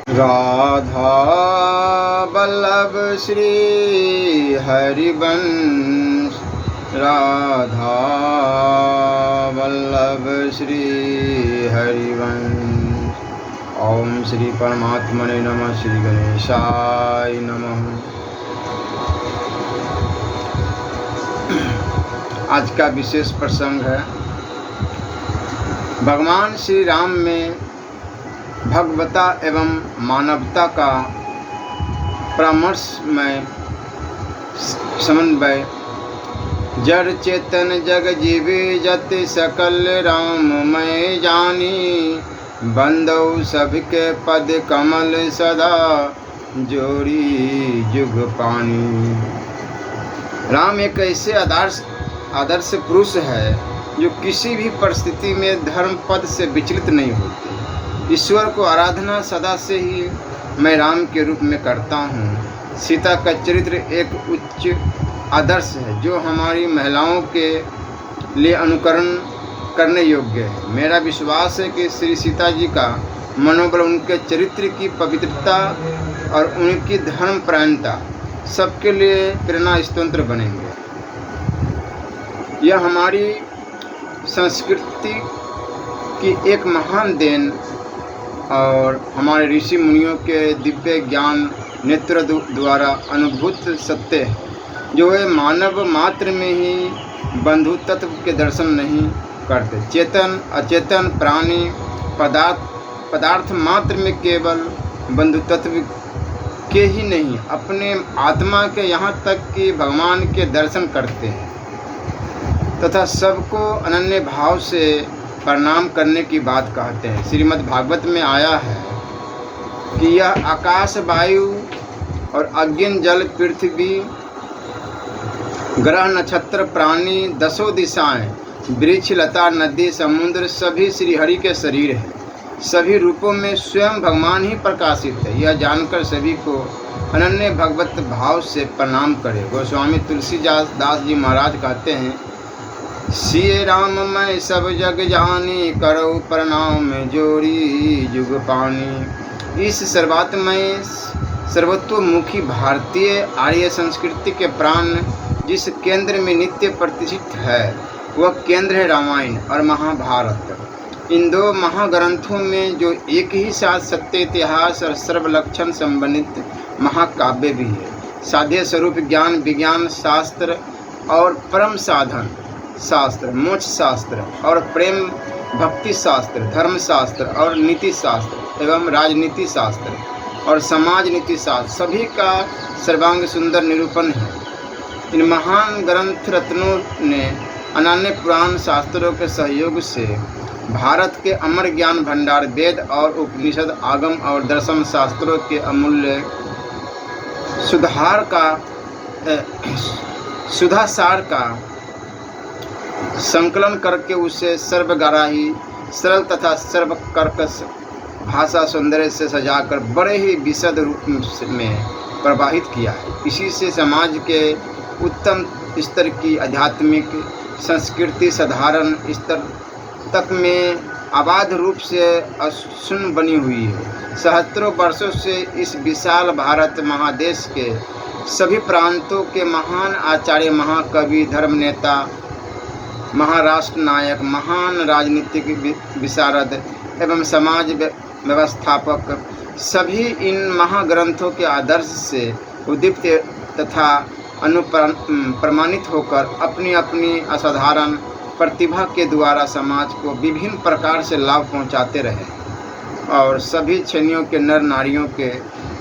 राधा वल्लभ श्री हरिवंश, राधा वल्लभ श्री हरिवंश। ओम श्री परमात्मने नमः। श्री गणेशाय नमः। आज का विशेष प्रसंग है भगवान श्री राम में भगवता एवं मानवता का परामर्शमय समन्वय। जड़ चेतन जग जीवे जति सकल राममय जानी, बंदौ सबके पद कमल सदा जोड़ी जुग पानी। राम एक ऐसे आदर्श पुरुष है जो किसी भी परिस्थिति में धर्म पद से विचलित नहीं होते। ईश्वर को आराधना सदा से ही मैं राम के रूप में करता हूँ। सीता का चरित्र एक उच्च आदर्श है जो हमारी महिलाओं के लिए अनुकरण करने योग्य है। मेरा विश्वास है कि श्री सीता जी का मनोबल, उनके चरित्र की पवित्रता और उनकी धर्मपरायणता सबके लिए प्रेरणा स्रोत बनेंगे। यह हमारी संस्कृति की एक महान देन और हमारे ऋषि मुनियों के दिव्य ज्ञान नेत्र द्वारा अनुभूत सत्य है, जो वे मानव मात्र में ही बंधु तत्व के दर्शन नहीं करते। चेतन अचेतन प्राणी पदार्थ मात्र में केवल बंधु तत्व के ही नहीं, अपने आत्मा के यहाँ तक कि भगवान के दर्शन करते हैं तथा सबको अनन्य भाव से प्रणाम करने की बात कहते हैं। श्रीमद् भागवत में आया है कि यह आकाश, वायु और अग्नि, जल, पृथ्वी, ग्रह, नक्षत्र, प्राणी, दसों दिशाएं, वृक्ष, लता, नदी, समुद्र सभी श्री हरि के शरीर है। सभी रूपों में स्वयं भगवान ही प्रकाशित है। यह जानकर सभी को अनन्य भगवत भाव से प्रणाम करें। गोस्वामी तुलसीदास जी महाराज कहते हैं, सिए राम मैं सब जग जानी, करो प्रणाम जोड़ी जुग पानी। इस सर्वात्मय सर्वतोमुखी भारतीय आर्य संस्कृति के प्राण जिस केंद्र में नित्य प्रतिष्ठित है, वह केंद्र है रामायण और महाभारत। इन दो महाग्रंथों में जो एक ही साथ सत्य, इतिहास और सर्वलक्षण संबंधित महाकाव्य भी है। साध्य स्वरूप ज्ञान विज्ञान शास्त्र और परम साधन शास्त्र, मोक्ष शास्त्र और प्रेम भक्ति शास्त्र, धर्म शास्त्र और नीति शास्त्र एवं राजनीति शास्त्र और समाज नीति शास्त्र सभी का सर्वांग सुंदर निरूपण है। इन महान ग्रंथ रत्नों ने अनन्य पुराण शास्त्रों के सहयोग से भारत के अमर ज्ञान भंडार वेद और उपनिषद, आगम और दर्शन शास्त्रों के अमूल्य सुधासार का संकलन करके उसे सर्वग्राही, सरल तथा सर्वकर्कश भाषा सौंदर्य से सजाकर बड़े ही विशद रूप में प्रवाहित किया है। इसी से समाज के उत्तम स्तर की आध्यात्मिक संस्कृति साधारण स्तर तक में अबाध रूप से अक्षुण्ण बनी हुई है। सहस्त्रों वर्षों से इस विशाल भारत महादेश के सभी प्रांतों के महान आचार्य, महाकवि, धर्मनेता, महाराष्ट्र नायक, महान राजनीतिक विशारद एवं समाज व्यवस्थापक सभी इन महाग्रंथों के आदर्श से उद्दीप्त तथा अनुप्रमाणित होकर अपनी अपनी असाधारण प्रतिभा के द्वारा समाज को विभिन्न प्रकार से लाभ पहुंचाते रहे और सभी श्रेणियों के नर नारियों के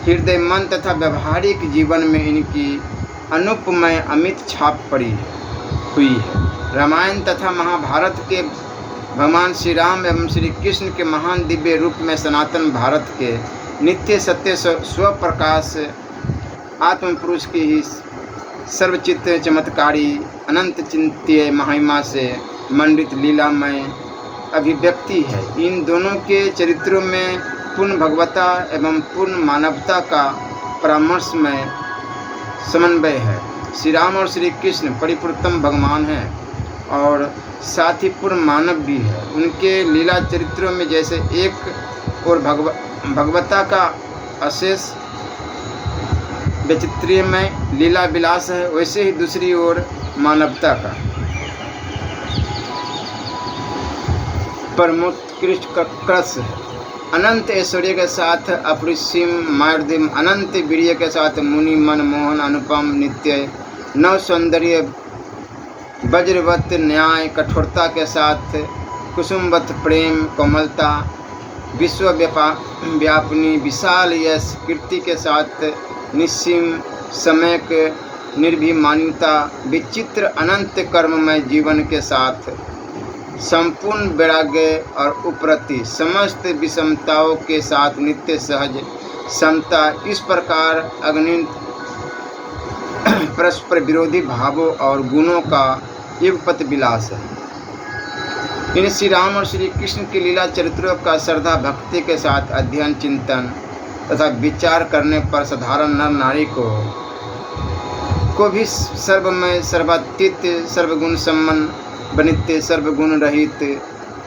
हृदय, मन तथा व्यवहारिक जीवन में इनकी अनुपमय अमित छाप पड़ी हुई है। रामायण तथा महाभारत के भगवान श्री राम एवं श्री कृष्ण के महान दिव्य रूप में सनातन भारत के नित्य सत्य स्वप्रकाश आत्म पुरुष की ही सर्वचित्त चमत्कारी अनंत चिंत्य महिमा से मंडित लीलामय अभिव्यक्ति है। इन दोनों के चरित्रों में पूर्ण भगवता एवं पूर्ण मानवता का परामर्शमय समन्वय है। श्री राम और श्री कृष्ण परिपूर्णतम भगवान हैं और साथ ही पूर्ण मानव भी है। उनके लीला चरित्रों में जैसे एक और भगवता का अशेष वैचित्र्यमय लीला विलास है, वैसे ही दूसरी ओर मानवता का परमोत्कृष्ट कृष है। अनंत ऐश्वर्य के साथ अपरिसीम मार्दिम, अनंत वीर्य के साथ मुनि मनमोहन अनुपम नित्य नव सौंदर्य, वज्रवत न्याय कठोरता के साथ कुसुमवत प्रेम कोमलता, विश्व व्यापनी विशाल यश कीर्ति के साथ निस्सीम समयक निर्भिमान्यता, विचित्र अनंत कर्ममय जीवन के साथ संपूर्ण वैराग्य और उपरति, समस्त विषमताओं के साथ नित्य सहज समता, इस प्रकार अगणित परस्पर विरोधी भावों और गुणों का युगपत विलास है। इन श्री राम और श्री कृष्ण की लीला चरित्रों का श्रद्धा भक्ति के साथ अध्ययन चिंतन तथा विचार करने पर साधारण नर नारी को भी सर्वमय सर्वातीत सर्वगुण सम्मन बनित्य सर्वगुण रहित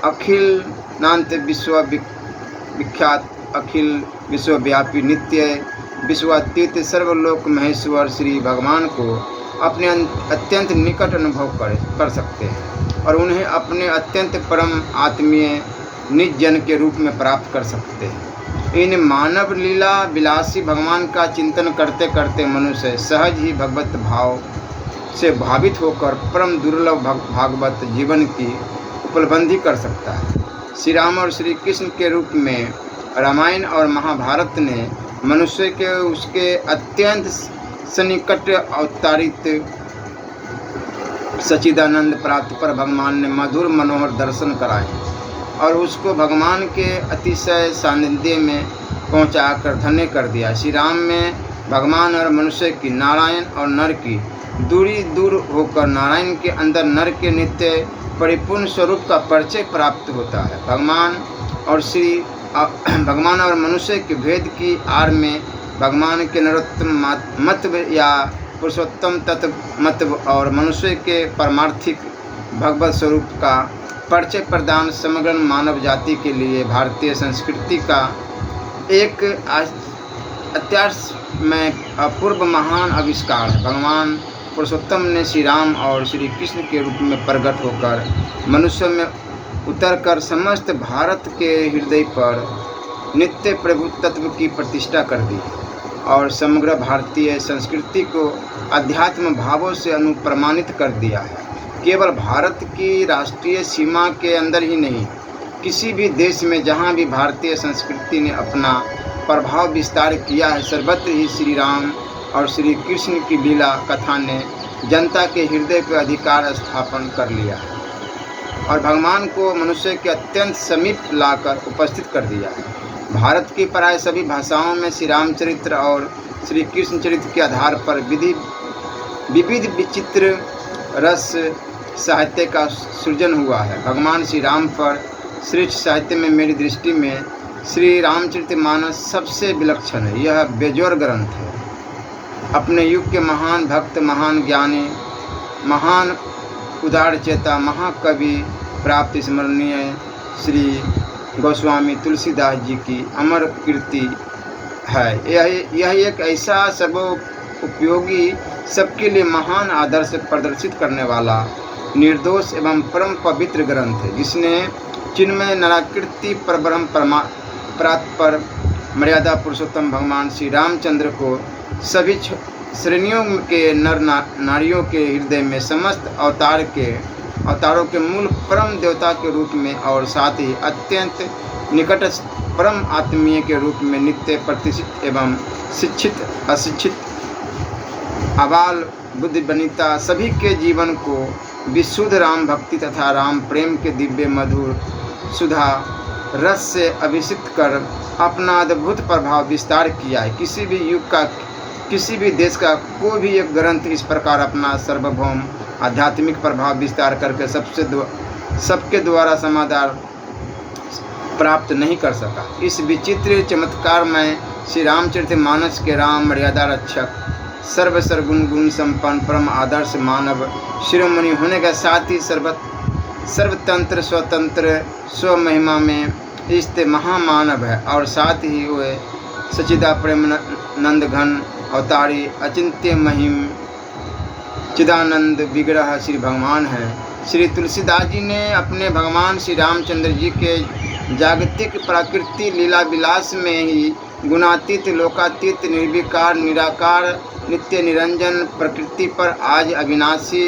अखिल नान्त विश्व विख्यात अखिल विश्वव्यापी नित्य विश्वातीत सर्वलोक महेश्वर श्री भगवान को अपने अत्यंत निकट अनुभव कर सकते हैं और उन्हें अपने अत्यंत परम आत्मीय निज जन के रूप में प्राप्त कर सकते हैं। इन मानव लीला विलासी भगवान का चिंतन करते करते मनुष्य सहज ही भगवत भाव से भावित होकर परम दुर्लभ भागवत जीवन की उपलब्धि कर सकता है। श्री राम और श्री कृष्ण के रूप में रामायण और महाभारत ने मनुष्य के उसके अत्यंत सन्निकट अवतारित सच्चिदानंद प्राप्त पर भगवान ने मधुर मनोहर दर्शन कराए और उसको भगवान के अतिशय सानिध्य में पहुंचाकर धन्य कर दिया। श्री राम में भगवान और मनुष्य की, नारायण और नर की दूरी दूर होकर नारायण के अंदर नर के नित्य परिपूर्ण स्वरूप का परिचय प्राप्त होता है। भगवान और मनुष्य के भेद की आड़ में भगवान के नरोत्तम मत्व या पुरुषोत्तम तत्व मत्व और मनुष्य के परमार्थिक भगवत स्वरूप का परिचय प्रदान समग्र मानव जाति के लिए भारतीय संस्कृति का एक अत्याश्चर्यमय अपूर्व महान आविष्कार है। भगवान पुरुषोत्तम ने श्री राम और श्री कृष्ण के रूप में प्रकट होकर मनुष्य में उतरकर समस्त भारत के हृदय पर नित्य प्रभु तत्व की प्रतिष्ठा कर दी और समग्र भारतीय संस्कृति को अध्यात्म भावों से अनुप्रमाणित कर दिया है। केवल भारत की राष्ट्रीय सीमा के अंदर ही नहीं, किसी भी देश में जहाँ भी भारतीय संस्कृति ने अपना प्रभाव विस्तार किया है, सर्वत्र ही श्री राम और श्री कृष्ण की लीला कथा ने जनता के हृदय पर अधिकार स्थापन कर लिया है और भगवान को मनुष्य के अत्यंत समीप लाकर उपस्थित कर दिया है। भारत की प्राय सभी भाषाओं में श्री रामचरित्र और श्री कृष्ण चरित्र के आधार पर विविध विचित्र रस साहित्य का सृजन हुआ है। भगवान श्री राम पर श्रेष्ठ साहित्य में मेरी दृष्टि में श्री रामचरितमानस सबसे विलक्षण है। यह बेजोड़ ग्रंथ है। अपने युग के महान भक्त, महान ज्ञानी, महान उदार चेता, महाकवि प्राप्त स्मरणीय श्री गोस्वामी तुलसीदास जी की अमर कीर्ति है। यह एक ऐसा सर्वोपयोगी, सबके लिए महान आदर्श प्रदर्शित करने वाला निर्दोष एवं परम पवित्र ग्रंथ है, जिसने चिन्मय नराकृति परब्रह्म पर मर्यादा पुरुषोत्तम भगवान श्री रामचंद्र को सभी श्रेणियों के नर नारियों के हृदय में समस्त अवतारों के मूल परम देवता के रूप में और साथ ही अत्यंत निकट परम आत्मीय के रूप में नित्य प्रतिष्ठित एवं शिक्षित अशिक्षित आबाल बुद्धि बनिता सभी के जीवन को विशुद्ध राम भक्ति तथा राम प्रेम के दिव्य मधुर सुधा रस से अभिषिक्त कर अपना अद्भुत प्रभाव विस्तार किया है। किसी भी युग का, किसी भी देश का कोई भी एक ग्रंथ इस प्रकार अपना सार्वभौम आध्यात्मिक प्रभाव विस्तार करके सबके द्वारा समाधान प्राप्त नहीं कर सका। इस विचित्र चमत्कारमय श्री रामचरितमानस के राम मर्यादा रक्षक सर्वगुण गुण संपन्न परम आदर्श मानव शिरोमणि होने के साथ ही सर्वतंत्र स्वतंत्र स्व महिमा में स्थित महामानव है और साथ ही वे सचिदा प्रेम नंद घन अवतारी अचिंत्य महिम चिदानंद विग्रह श्री भगवान है। श्री तुलसीदास जी ने अपने भगवान श्री रामचंद्र जी के जागतिक प्राकृति लीला विलास में ही गुणातीत लोकातीत निर्विकार निराकार नित्य निरंजन प्रकृति पर आज अविनाशी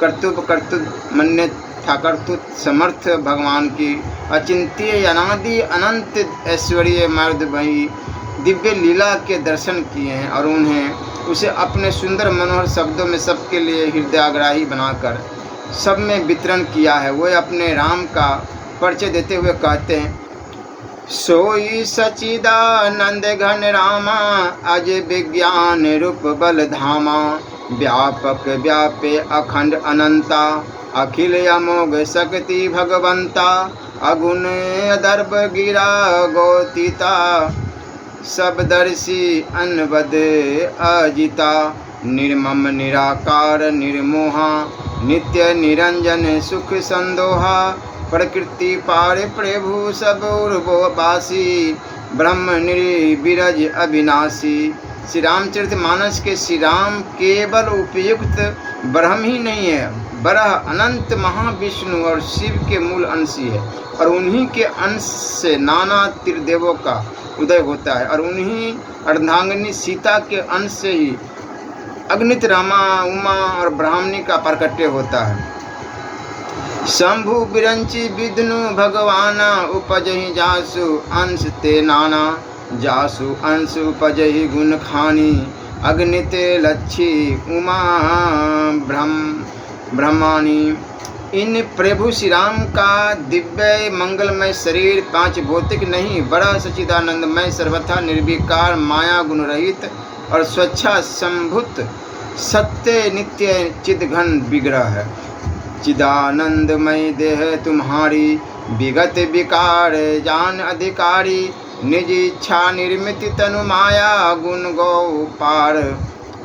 कर्तुत्व मन्य ठाकरतुत समर्थ भगवान की अचिंत्य अनादि अनंत ऐश्वर्य मर्द वही दिव्य लीला के दर्शन किए हैं और उन्हें उसे अपने सुंदर मनोहर शब्दों में सबके लिए हृदयाग्राही बनाकर सब में वितरण किया है। वे अपने राम का परिचय देते हुए कहते हैं, सोई सचिदानंद घन रामा अज विज्ञान रूप बल धामा व्यापक व्यापे अखंड अनंता अखिल अमोघ शक्ति भगवंता अगुण अदर्भ गिरा गोतीता सबदर्शी अनवद अजिता निर्मम निराकार निर्मोहा नित्य निरंजन सुख संदोहा प्रकृति पार प्रभु सब उर्वोवासी ब्रह्म निर्विरज अविनाशी। श्री रामचरित मानस के श्री राम केवल उपयुक्त ब्रह्म ही नहीं है, बरह अनंत महाविष्णु और शिव के मूल अंशी है और उन्हीं के अंश से नाना त्रिदेवों का उदय होता है और उन्हीं अर्धांगिनी सीता के अंश से ही अग्नित रामा उमा और ब्राह्मणी का प्रकट्य होता है। शंभु बिरंची विष्णु भगवाना उपजहि जासु अंश ते नाना जासु अंश उपजहि गुण खानी अग्नित लच्छी उमा ब्रह्मानी। इन प्रभु श्री राम का दिव्य मंगलमय शरीर पांच भौतिक नहीं, बड़ा सच्चिदानंदमय सर्वथा निर्विकार माया गुण रहित और स्वच्छा संभुत सत्य नित्य चिदघन विग्रह है। चिदानंदमय देह तुम्हारी विगत विकार जान अधिकारी निज इच्छा निर्मित तनु माया गुण गौ पार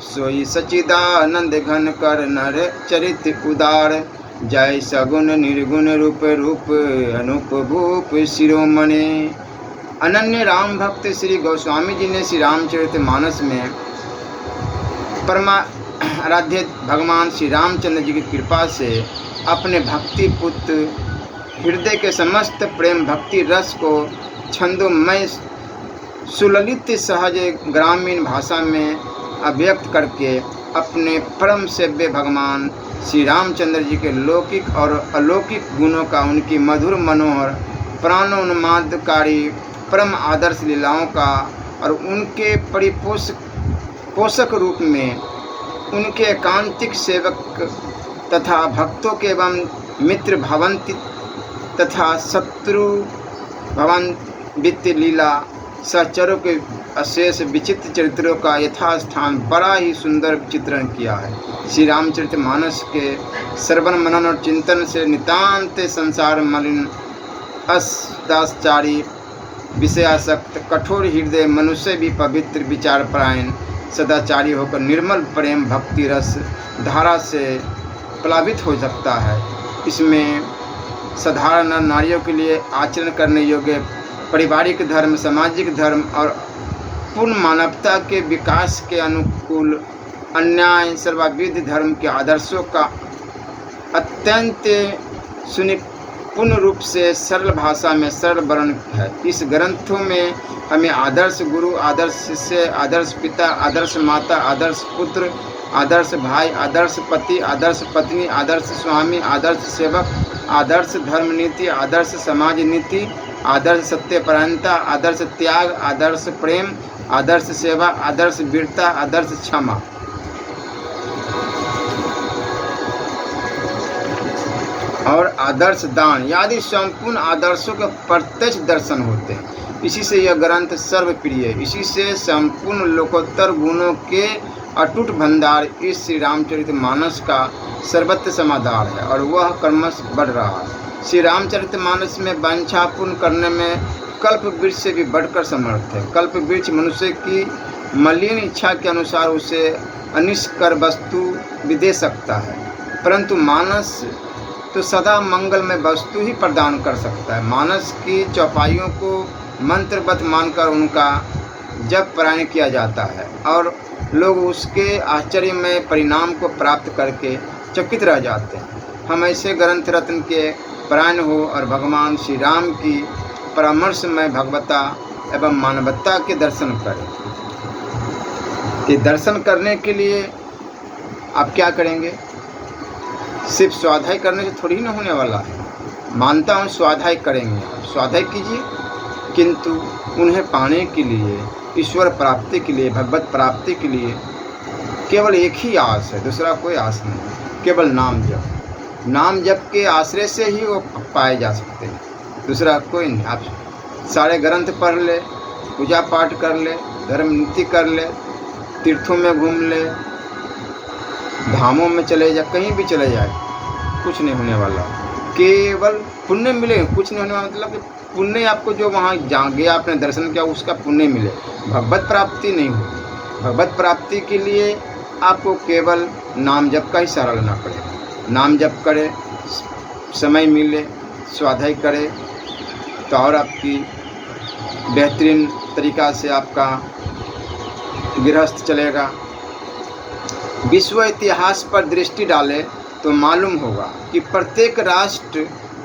सोई सचिदानंद घन कर नर चरित उदार जय सगुण निर्गुण रूप रूप अनूप भूप शिरोमणि। अनन्य राम भक्त श्री गोस्वामी जी ने श्री रामचरित मानस में परमाराध्य भगवान श्री रामचंद्र जी की कृपा से अपने भक्ति पुत्र हृदय के समस्त प्रेम भक्ति रस को छंदोमय सुललित सहज ग्रामीण भाषा में अभिव्यक्त करके अपने परम सेव्य भगवान श्री रामचंद्र जी के लौकिक और अलौकिक गुणों का, उनकी मधुर मनोहर प्राणोन्मादकारी परम आदर्श लीलाओं का और उनके पोषक रूप में उनके एकांतिक सेवक तथा भक्तों के एवं मित्र भवंती तथा शत्रु भवन वित्त लीला सहचरों के अशेष विचित्र चरित्रों का यथास्थान बड़ा ही सुंदर चित्रण किया है। श्री रामचरित मानस के श्रवण मनन और चिंतन से नितांत संसार मलिन असदाचारी विषयासक्त कठोर हृदय मनुष्य भी पवित्र विचार परायण सदाचारी होकर निर्मल प्रेम भक्ति रस धारा से प्लावित हो सकता है। इसमें साधारण नारियों के लिए आचरण करने योग्य पारिवारिक धर्म, सामाजिक धर्म और पूर्ण मानवता के विकास के अनुकूल अन्याय सर्वविध धर्म के आदर्शों का अत्यंत सुनिपुण रूप से सरल भाषा में सरल वर्णन है। इस ग्रंथों में हमें आदर्श गुरु, आदर्श शिष्य, आदर्श पिता, आदर्श माता, आदर्श पुत्र, आदर्श भाई, आदर्श पति, आदर्श पत्नी, आदर्श स्वामी, आदर्श सेवक, आदर्श धर्म नीति, आदर्श समाज नीति, आदर्श सत्यपरायणता, आदर्श त्याग, आदर्श प्रेम, आदर्श सेवा, आदर्श वीरता, आदर्श क्षमा और आदर्श दान आदि संपूर्ण आदर्शों के प्रत्यक्ष दर्शन होते हैं। इसी से यह ग्रंथ सर्वप्रिय है। इसी से संपूर्ण लोकोत्तर गुणों के अटूट भंडार इस श्री रामचरित मानस का सर्वत्र समाधान है और वह क्रमश बढ़ रहा है। श्री रामचरित मानस में वांछा पूर्ण करने में कल्प वृक्ष से भी बढ़कर समर्थ है। कल्प वृक्ष मनुष्य की मलिन इच्छा के अनुसार उसे अनिष्कर वस्तु भी दे सकता है, परंतु मानस तो सदा मंगलमय वस्तु ही प्रदान कर सकता है। मानस की चौपाइयों को मंत्रबद्ध मानकर उनका जब पारायण किया जाता है और लोग उसके आश्चर्यमय परिणाम को प्राप्त करके चकित रह जाते हैं। हम ऐसे ग्रंथ रत्न के पारायण हो और भगवान श्री राम की परामर्शमय भगवता एवं मानवता के दर्शन करें। ये दर्शन करने के लिए आप क्या करेंगे? सिर्फ स्वाध्याय करने से थोड़ी ना होने वाला है। मानता हूँ स्वाध्याय करेंगे, आप स्वाध्याय कीजिए, किंतु उन्हें पाने के लिए, ईश्वर प्राप्ति के लिए, भगवत प्राप्ति के लिए केवल एक ही आस है, दूसरा कोई आस नहीं। केवल नाम जप, नाम जप के आश्रय से ही वो पाए जा सकते हैं, दूसरा कोई नहीं। आप सारे ग्रंथ पढ़ ले, पूजा पाठ कर ले, धर्म नीति कर ले, तीर्थों में घूम ले, धामों में चले जाए, कहीं भी चले जाए, कुछ नहीं होने वाला। केवल पुण्य मिले, कुछ नहीं होने वाला। मतलब कि पुण्य आपको जो वहाँ जा गया, आपने दर्शन किया, उसका पुण्य मिले, भगवत प्राप्ति नहीं होगी। भगवत प्राप्ति के लिए आपको केवल नाम जप का ही सहारा लेना पड़ेगा। नाम जप करे, समय मिले, स्वाध्याय करे, तो और आपकी बेहतरीन तरीका से आपका गृहस्थ चलेगा। विश्व इतिहास पर दृष्टि डालें तो मालूम होगा कि प्रत्येक राष्ट्र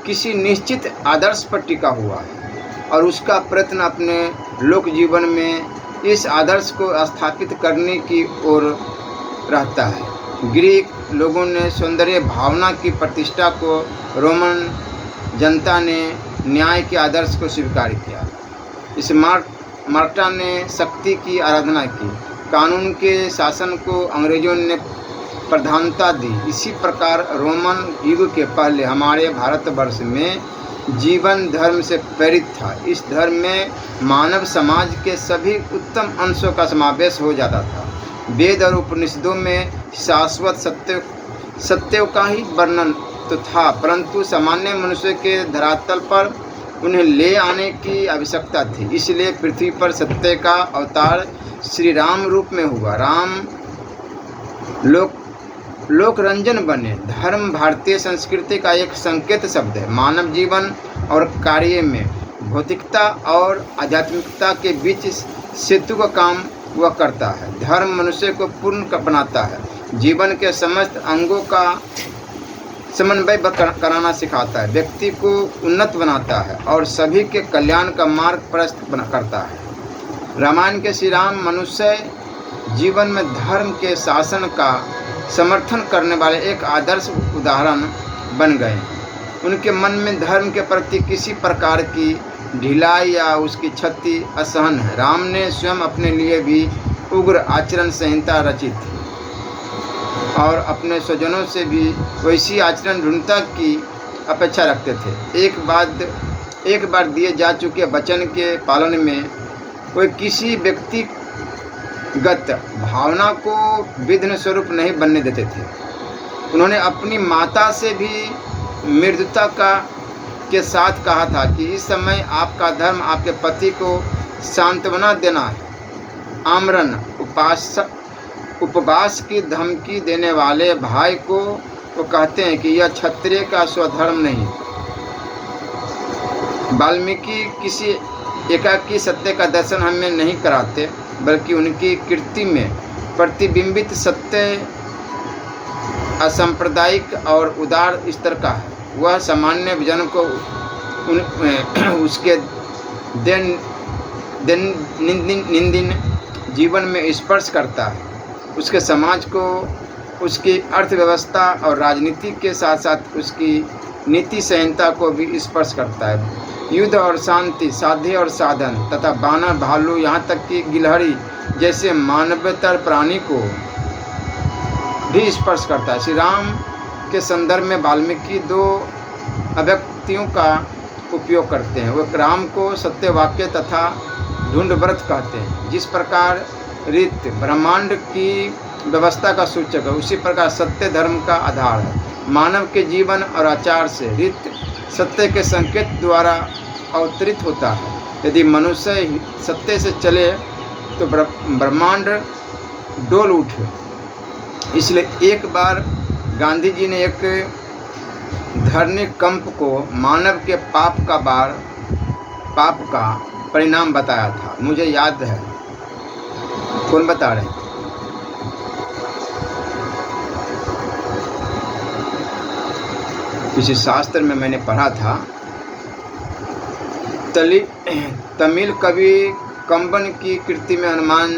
किसी निश्चित आदर्श पर टिका हुआ है और उसका प्रयत्न अपने लोक जीवन में इस आदर्श को स्थापित करने की ओर रहता है। ग्रीक लोगों ने सौंदर्य भावना की प्रतिष्ठा को, रोमन जनता ने न्याय के आदर्श को स्वीकार किया। स्पार्टा ने शक्ति की आराधना की, कानून के शासन को अंग्रेजों ने प्रधानता दी। इसी प्रकार रोमन युग के पहले हमारे भारतवर्ष में जीवन धर्म से प्रेरित था। इस धर्म में मानव समाज के सभी उत्तम अंशों का समावेश हो जाता था। वेद और उपनिषदों में शाश्वत सत्यों का ही वर्णन तो था, परंतु सामान्य मनुष्य के धरातल पर उन्हें ले आने की आवश्यकता थी। इसलिए पृथ्वी पर सत्य का अवतार श्री राम रूप में हुआ। राम लोकरंजन बने। धर्म भारतीय संस्कृति का एक संकेत शब्द है। मानव जीवन और कार्य में भौतिकता और आध्यात्मिकता के बीच सेतु का काम वह करता है। धर्म मनुष्य को पूर्ण बनाता है, जीवन के समस्त अंगों का समन्वय कराना सिखाता है, व्यक्ति को उन्नत बनाता है और सभी के कल्याण का मार्ग प्रशस्त करता है। रामायण के श्री राम मनुष्य जीवन में धर्म के शासन का समर्थन करने वाले एक आदर्श उदाहरण बन गए। उनके मन में धर्म के प्रति किसी प्रकार की ढिलाई या उसकी क्षति असहन है। राम ने स्वयं अपने लिए भी उग्र आचरण संहिता रची थी और अपने स्वजनों से भी वैसी आचरण ढूंढता की अपेक्षा रखते थे। एक बार दिए जा चुके वचन के पालन में कोई किसी व्यक्तिगत भावना को विघ्न स्वरूप नहीं बनने देते थे। उन्होंने अपनी माता से भी मृदुता के साथ कहा था कि इस समय आपका धर्म आपके पति को सांत्वना देना है। आमरण उपवास की धमकी देने वाले भाई को वो कहते हैं कि यह क्षत्रिय का स्वधर्म नहीं। वाल्मीकि किसी एकाकी सत्य का दर्शन हमें नहीं कराते, बल्कि उनकी कृति में प्रतिबिंबित सत्य असांप्रदायिक और उदार स्तर का है। वह सामान्य जन को उसके दैनंदिन जीवन में स्पर्श करता है। उसके समाज को, उसकी अर्थव्यवस्था और राजनीति के साथ साथ उसकी नीति संहिता को भी स्पर्श करता है। युद्ध और शांति, साध्य और साधन तथा बानर, भालू, यहाँ तक कि गिलहरी जैसे मानवेतर प्राणी को भी स्पर्श करता है। श्री राम के संदर्भ में वाल्मीकि दो अभिव्यक्तियों का उपयोग करते हैं। वे राम को सत्य वाक्य तथा ढूंढ व्रत कहते हैं। जिस प्रकार रीत ब्रह्मांड की व्यवस्था का सूचक है, उसी प्रकार सत्य धर्म का आधार है। मानव के जीवन और आचार से रीत सत्य के संकेत द्वारा अवतरित होता है। यदि मनुष्य सत्य से चले तो ब्रह्मांड डोल उठे। इसलिए एक बार गांधी जी ने एक धरनीकंप को मानव के पाप का परिणाम बताया था। मुझे याद है कौन बता रहे हैं? किसी शास्त्र में मैंने पढ़ा था, तमिल कवि कंबन की कृति में हनुमान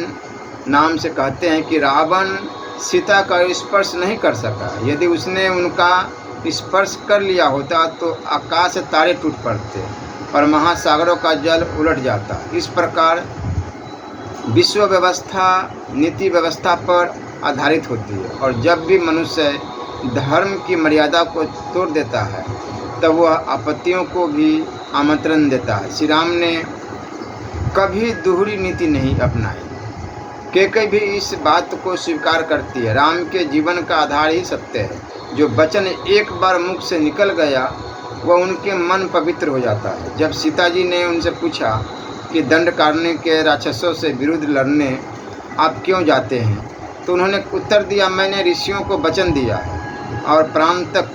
नाम से कहते हैं कि रावण सीता का स्पर्श नहीं कर सका। यदि उसने उनका स्पर्श कर लिया होता तो आकाश से तारे टूट पड़ते और महासागरों का जल उलट जाता। इस प्रकार विश्व व्यवस्था नीति व्यवस्था पर आधारित होती है, और जब भी मनुष्य धर्म की मर्यादा को तोड़ देता है तब वह आपत्तियों को भी आमंत्रण देता है। श्री राम ने कभी दोहरी नीति नहीं अपनाई। कैकेयी भी इस बात को स्वीकार करती है। राम के जीवन का आधार ही सत्य है। जो वचन एक बार मुख से निकल गया वह उनके मन पवित्र हो जाता है। जब सीता जी ने उनसे पूछा कि दंडकारण्य के राक्षसों से विरुद्ध लड़ने आप क्यों जाते हैं, तो उन्होंने उत्तर दिया, मैंने ऋषियों को वचन दिया है और प्राण तक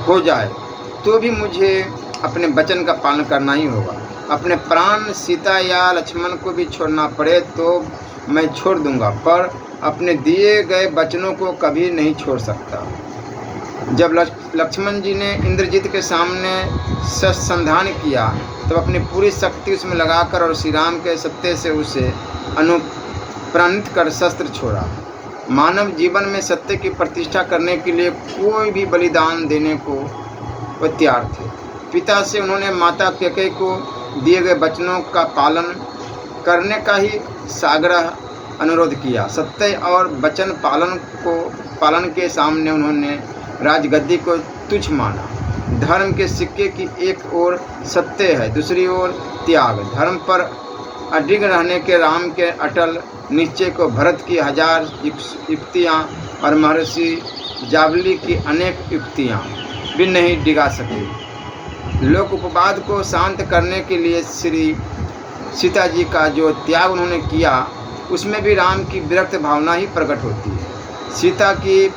हो जाए तो भी मुझे अपने वचन का पालन करना ही होगा। अपने प्राण सीता या लक्ष्मण को भी छोड़ना पड़े तो मैं छोड़ दूंगा, पर अपने दिए गए वचनों को कभी नहीं छोड़ सकता। जब लक्ष्मण जी ने इंद्रजीत के सामने संधान किया तब अपनी पूरी शक्ति उसमें लगाकर और श्री राम के सत्य से उसे अनुप्राणित कर शस्त्र छोड़ा। मानव जीवन में सत्य की प्रतिष्ठा करने के लिए कोई भी बलिदान देने को वह तैयार थे। पिता से उन्होंने माता कैकेयी को दिए गए वचनों का पालन करने का ही साग्रह अनुरोध किया। सत्य और वचन पालन के सामने उन्होंने राजगद्दी को तुच्छ माना। धर्म के सिक्के की एक ओर सत्य है, दूसरी ओर त्याग। धर्म पर अडिग रहने के राम के अटल निश्चय को भरत की 1000 युक्तियाँ और महर्षि जावली की अनेक युक्तियाँ भी नहीं डिगा सके। लोक उपवाद को शांत करने के लिए श्री सीता जी का जो त्याग उन्होंने किया उसमें भी राम की विरक्त भावना ही प्रकट होती है। सीता की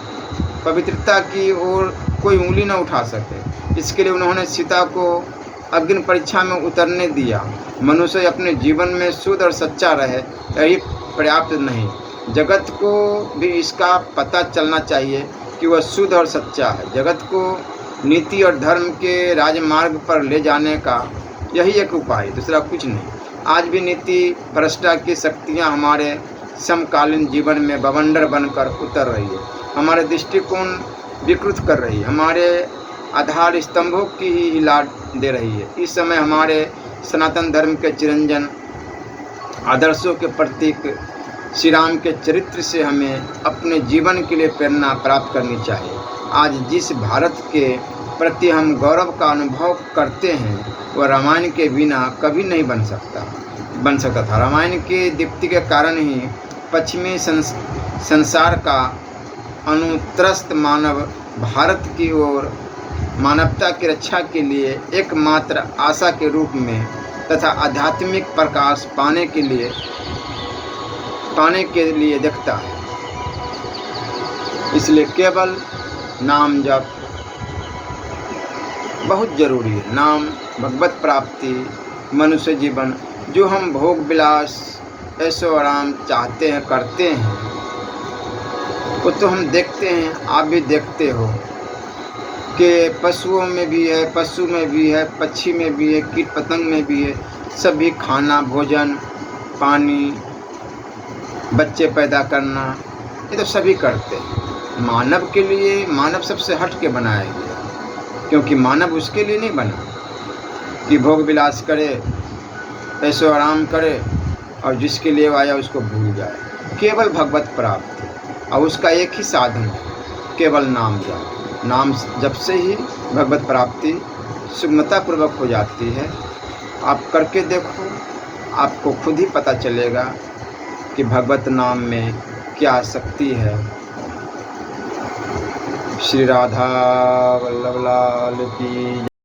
पवित्रता की ओर कोई उंगली न उठा सके, इसके लिए उन्होंने सीता को अग्नि परीक्षा में उतरने दिया। मनुष्य अपने जीवन में शुद्ध और सच्चा रहे यही पर्याप्त नहीं, जगत को भी इसका पता चलना चाहिए कि वह शुद्ध और सच्चा है। जगत को नीति और धर्म के राजमार्ग पर ले जाने का यही एक उपाय, दूसरा कुछ नहीं। आज भी नीति भ्रष्टा की शक्तियाँ हमारे समकालीन जीवन में बवंडर बनकर उतर रही है, हमारे दृष्टिकोण विकृत कर रही है, हमारे आधार स्तंभों की ही हिला दे रही है। इस समय हमारे सनातन धर्म के चिरंजन आदर्शों के प्रतीक श्री राम के चरित्र से हमें अपने जीवन के लिए प्रेरणा प्राप्त करनी चाहिए। आज जिस भारत के प्रति हम गौरव का अनुभव करते हैं वह रामायण के बिना कभी नहीं बन सकता था। रामायण की दीप्ति के कारण ही पश्चिमी संसार का अनुत्रस्त मानव भारत की ओर मानवता की रक्षा के लिए एकमात्र आशा के रूप में तथा आध्यात्मिक प्रकाश पाने के लिए देखता है। इसलिए केवल नाम जप बहुत जरूरी है। नाम, भगवत प्राप्ति, मनुष्य जीवन जो हम भोग विलास ऐशो आराम चाहते हैं करते हैं वो तो हम देखते हैं, आप भी देखते हो कि पशुओं में भी है, पशु में भी है, पक्षी में भी है, कीट पतंग में भी है। सभी खाना, भोजन, पानी, बच्चे पैदा करना ये तो सभी करते हैं। मानव के लिए मानव सबसे हट के बनाया गया, क्योंकि मानव उसके लिए नहीं बना कि भोग विलास करे, ऐशो आराम करे और जिसके लिए आया उसको भूल जाए। केवल भगवत प्राप्ति और उसका एक ही साधन है, केवल नाम जाप। नाम जप से ही भगवत प्राप्ति सुगमतापूर्वक हो जाती है। आप करके देखो, आपको खुद ही पता चलेगा कि भगवत नाम में क्या शक्ति है। श्री राधा वल्लभ लाल की